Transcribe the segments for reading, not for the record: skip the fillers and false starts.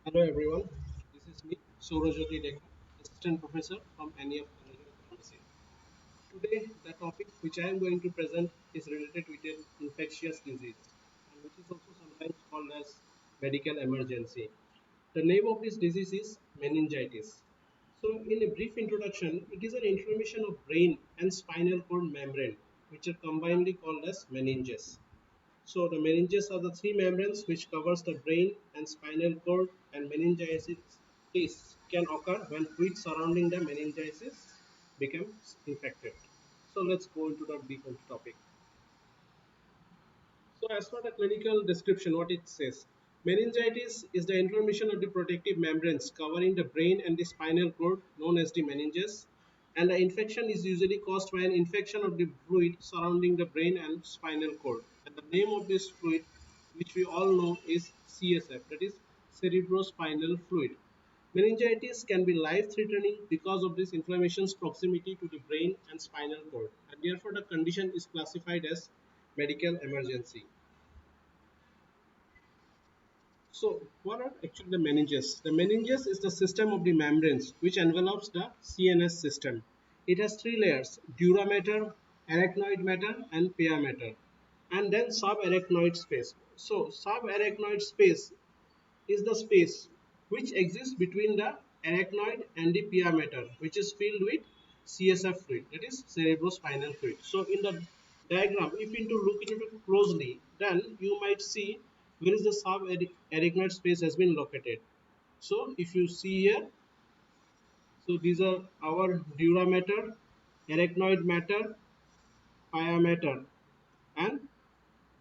Hello everyone, this is me, Sawrajyoti Deka, Assistant Professor from NEF College of Pharmacy. Today, the topic which I am going to present is related with an infectious disease, and which is also sometimes called as medical emergency. The name of this disease is meningitis. So, in a brief introduction, it is an inflammation of brain and spinal cord membrane, which are combinedly called as meninges. So the meninges are the three membranes which covers the brain and spinal cord, and meningitis can occur when fluid surrounding the meningitis becomes infected. So let's go into the deep topic. So as for the clinical description, what it says, meningitis is the inflammation of the protective membranes covering the brain and the spinal cord known as the meninges, and the infection is usually caused by an infection of the fluid surrounding the brain and spinal cord. And the name of this fluid, which we all know, is CSF, that is cerebrospinal fluid. Meningitis can be life-threatening because of this inflammation's proximity to the brain and spinal cord, and therefore the condition is classified as medical emergency. So, what are actually the meninges? The meninges is the system of the membranes which envelops the CNS system. It has three layers: dura mater, arachnoid matter, and pia mater, and then subarachnoid space. So, subarachnoid space is the space which exists between the arachnoid and the pia mater, which is filled with CSF fluid, that is cerebrospinal fluid. So in the diagram, if you look into it closely, then you might see where is the subarachnoid space has been located. So if you see here, so these are our dura mater, arachnoid matter, pia mater, and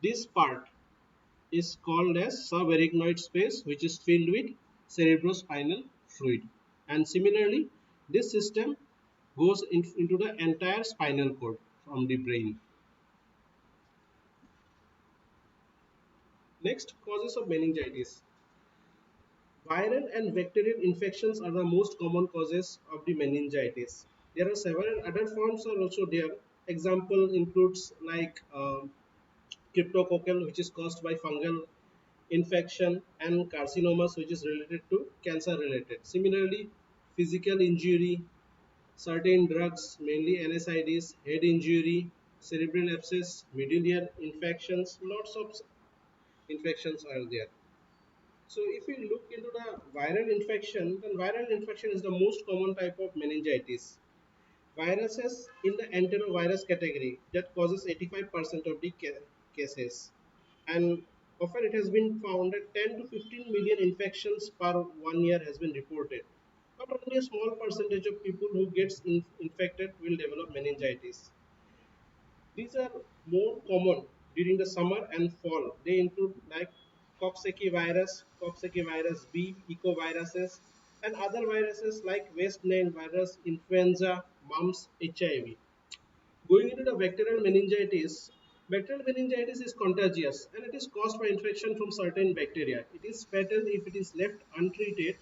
this part is called as subarachnoid space, which is filled with cerebrospinal fluid. And similarly, this system goes into the entire spinal cord from the brain. Next, causes of meningitis. Viral and bacterial infections are the most common causes of the meningitis. There are several other forms are also there. Example includes like cryptococcal, which is caused by fungal infection, and carcinomas, which is related to cancer related. Similarly, physical injury, certain drugs, mainly NSAIDs, head injury, cerebral abscess, medullary infections, lots of infections are there. So if we look into the viral infection, then viral infection is the most common type of meningitis. Viruses in the enterovirus category that causes 85% of the cases, and often it has been found that 10 to 15 million infections per 1 year has been reported, but only a small percentage of people who gets infected will develop meningitis. These are more common during the summer and fall. They include like Coxsackie virus, Coxsackie virus B, ecoviruses, and other viruses like West Nile virus, influenza, mumps, HIV. Going into the bacterial meningitis is contagious and it is caused by infection from certain bacteria. It is fatal if it is left untreated,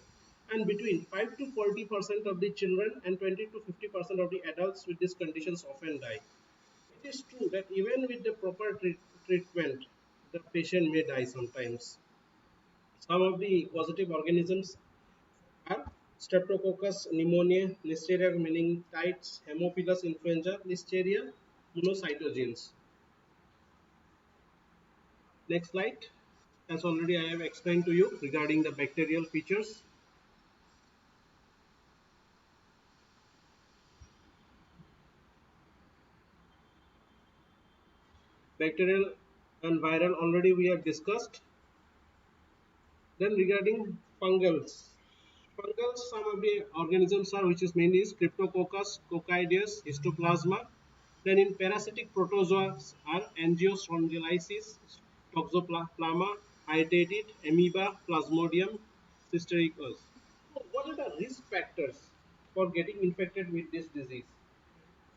and between 5 to 40% of the children and 20 to 50% of the adults with these conditions often die. It is true that even with the proper treatment, the patient may die sometimes. Some of the positive organisms are Streptococcus pneumoniae, Listeria meningitis, Haemophilus influenza, Listeria monocytogenes. Next slide. As already I have explained to you regarding the bacterial features. Bacterial and viral already we have discussed. Then regarding fungals. Fungals, some of the organisms are which is mainly Cryptococcus, Coccidioides, Histoplasma. Then in parasitic protozoa are Angiostrongylosis, Toxoplasma, Hydatid, Amoeba, Plasmodium, Cysticercosis. So what are the risk factors for getting infected with this disease?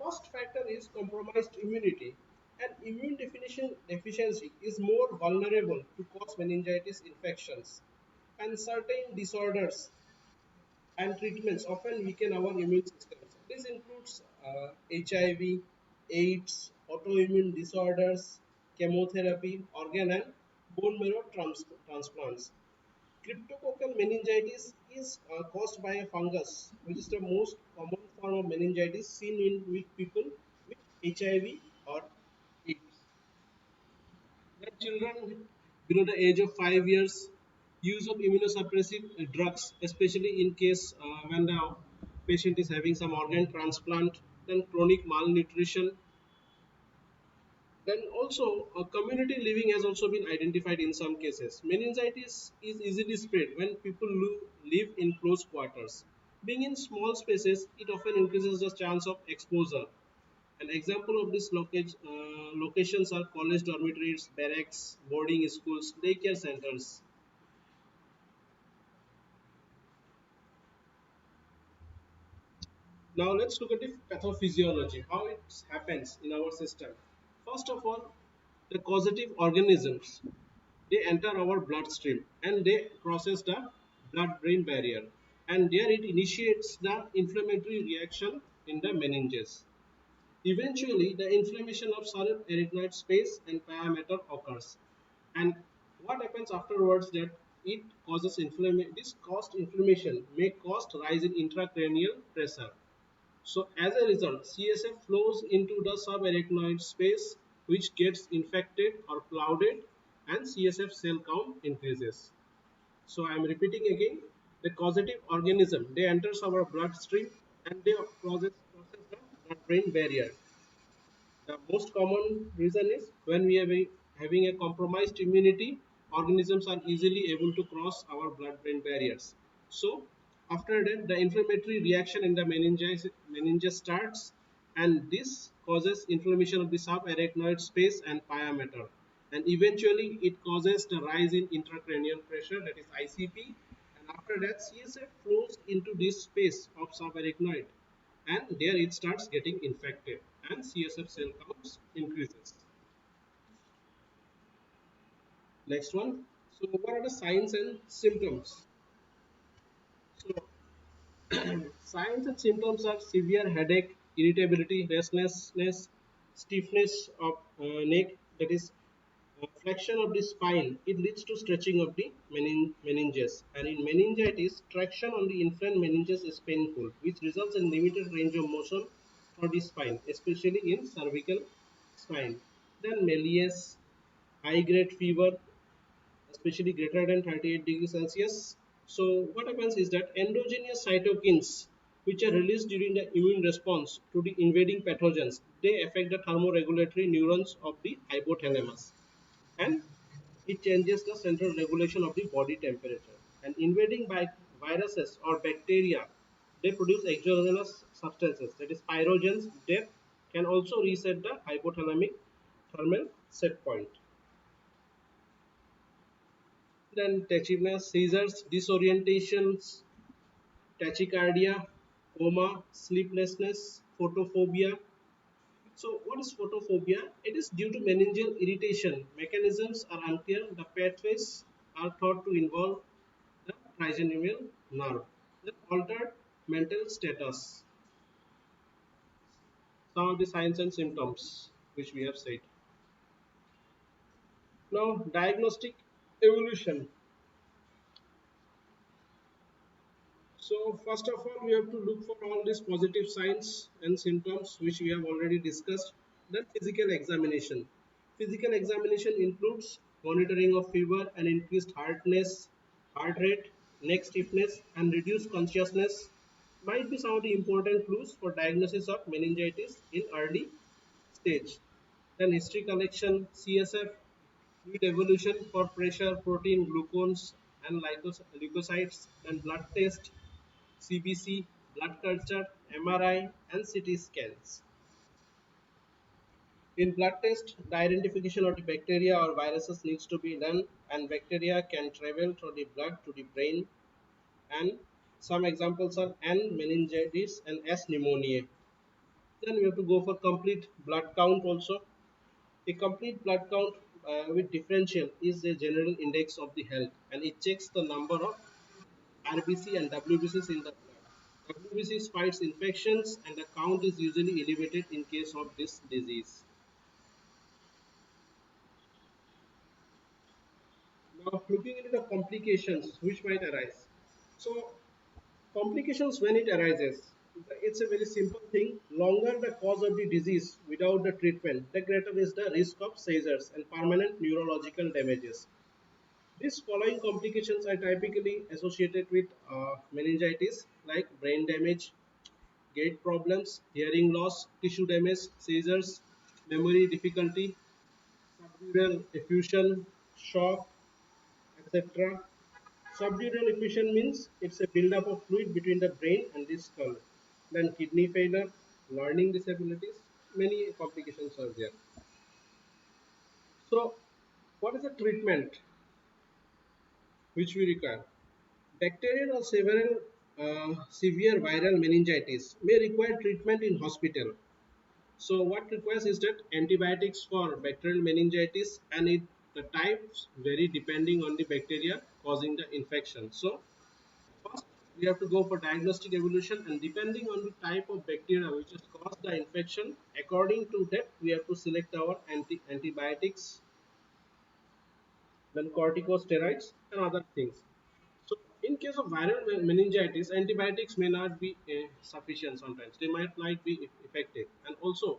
First factor is compromised immunity. And immune definition deficiency is more vulnerable to cause meningitis infections. And certain disorders and treatments often weaken our immune systems. This includes HIV, AIDS, autoimmune disorders, chemotherapy, organ and bone marrow transplants. Cryptococcal meningitis is caused by a fungus, which is the most common form of meningitis seen in with people with HIV or AIDS. When children below the age of 5 years, use of immunosuppressive drugs, especially in case when the patient is having some organ transplant, then chronic malnutrition, then also community living has also been identified in some cases. Meningitis is easily spread when people live in close quarters. Being in small spaces, it often increases the chance of exposure. An example of these locations are college dormitories, barracks, boarding schools, daycare centers. Now let's look at the pathophysiology, how it happens in our system. First of all, the causative organisms, they enter our bloodstream and they crosses the blood-brain barrier, and there it initiates the inflammatory reaction in the meninges. Eventually, the inflammation of subarachnoid space and pia occurs. And what happens afterwards that it causes inflammation. This caused inflammation may cause rise in intracranial pressure. So as a result, CSF flows into the subarachnoid space, which gets infected or clouded, and CSF cell count increases. So I am repeating again, the causative organism, they enters our bloodstream and they crosses the blood-brain barrier. The most common reason is when we are having a compromised immunity, organisms are easily able to cross our blood-brain barriers. So after that, the inflammatory reaction in the meninges starts, and this causes inflammation of the subarachnoid space and pia mater. And eventually, it causes the rise in intracranial pressure, that is ICP. And after that, CSF flows into this space of subarachnoid, and there it starts getting infected and CSF cell counts increases. Next one. So what are the signs and symptoms? So signs and symptoms are severe headache, irritability, restlessness, stiffness of neck, that is flexion of the spine. It leads to stretching of the meninges. And in meningitis, traction on the inflamed meninges is painful, which results in limited range of motion for the spine, especially in cervical spine. Then malaise, high grade fever, especially greater than 38 degrees Celsius. So what happens is that endogenous cytokines, which are released during the immune response to the invading pathogens, they affect the thermoregulatory neurons of the hypothalamus, and it changes the central regulation of the body temperature. And invading by viruses or bacteria, they produce exogenous substances, that is pyrogens. They can also reset the hypothalamic thermal set point. Then tachiness, seizures, disorientations, tachycardia, coma, sleeplessness, photophobia. So what is photophobia? It is due to meningeal irritation. Mechanisms are unclear. The pathways are thought to involve the trigeminal nerve. Then altered mental status. Some of the signs and symptoms which we have said. Now diagnostic evolution. So first of all, we have to look for all these positive signs and symptoms which we have already discussed. Then physical examination. Physical examination includes monitoring of fever and increased heartness, heart rate, neck stiffness, and reduced consciousness might be some of the important clues for diagnosis of meningitis in early stage. Then history collection, CSF, fluid evolution for pressure, protein, glucose, and leukocytes, and blood test, CBC, blood culture, MRI, and CT scans. In blood test, the identification of the bacteria or viruses needs to be done, and bacteria can travel through the blood to the brain. And some examples are N meningitis and S pneumoniae. Then we have to go for complete blood count also. A complete blood count with differential is a general index of the health, and it checks the number of RBC and WBCs in the blood. WBCs fights infections, and the count is usually elevated in case of this disease. Now, looking into the complications which might arise. So, complications when it arises, it's a very simple thing. Longer the cause of the disease without the treatment, the greater is the risk of seizures and permanent neurological damages. These following complications are typically associated with meningitis, like brain damage, gait problems, hearing loss, tissue damage, seizures, memory difficulty, subdural effusion, shock, etc. Subdural effusion means it's a buildup of fluid between the brain and the skull. Then kidney failure, learning disabilities, many complications are there. So, what is the treatment which we require? Bacterial or several severe viral meningitis may require treatment in hospital. So what requires is that antibiotics for bacterial meningitis, and the types vary depending on the bacteria causing the infection. So first we have to go for diagnostic evolution, and depending on the type of bacteria which has caused the infection, according to that we have to select our antibiotics, then corticosteroids and other things. So, in case of viral meningitis, antibiotics may not be sufficient sometimes. They might not be effective. And also,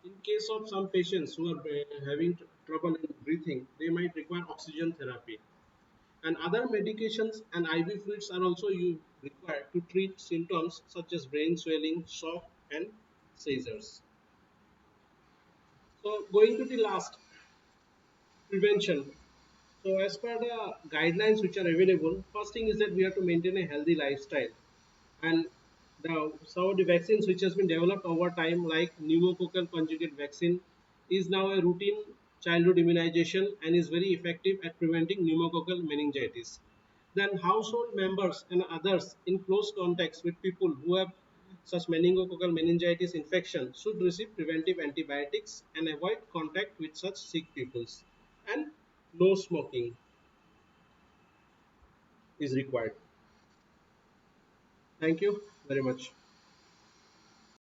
in case of some patients who are having trouble in breathing, they might require oxygen therapy. And other medications and IV fluids are also required to treat symptoms such as brain swelling, shock, and seizures. So, going to the last, prevention. So, as per the guidelines which are available, first thing is that we have to maintain a healthy lifestyle. And some of the vaccines which has been developed over time, like pneumococcal conjugate vaccine, is now a routine childhood immunization and is very effective at preventing pneumococcal meningitis. Then household members and others in close contacts with people who have such meningococcal meningitis infection should receive preventive antibiotics and avoid contact with such sick peoples. And no smoking is required. Thank you very much.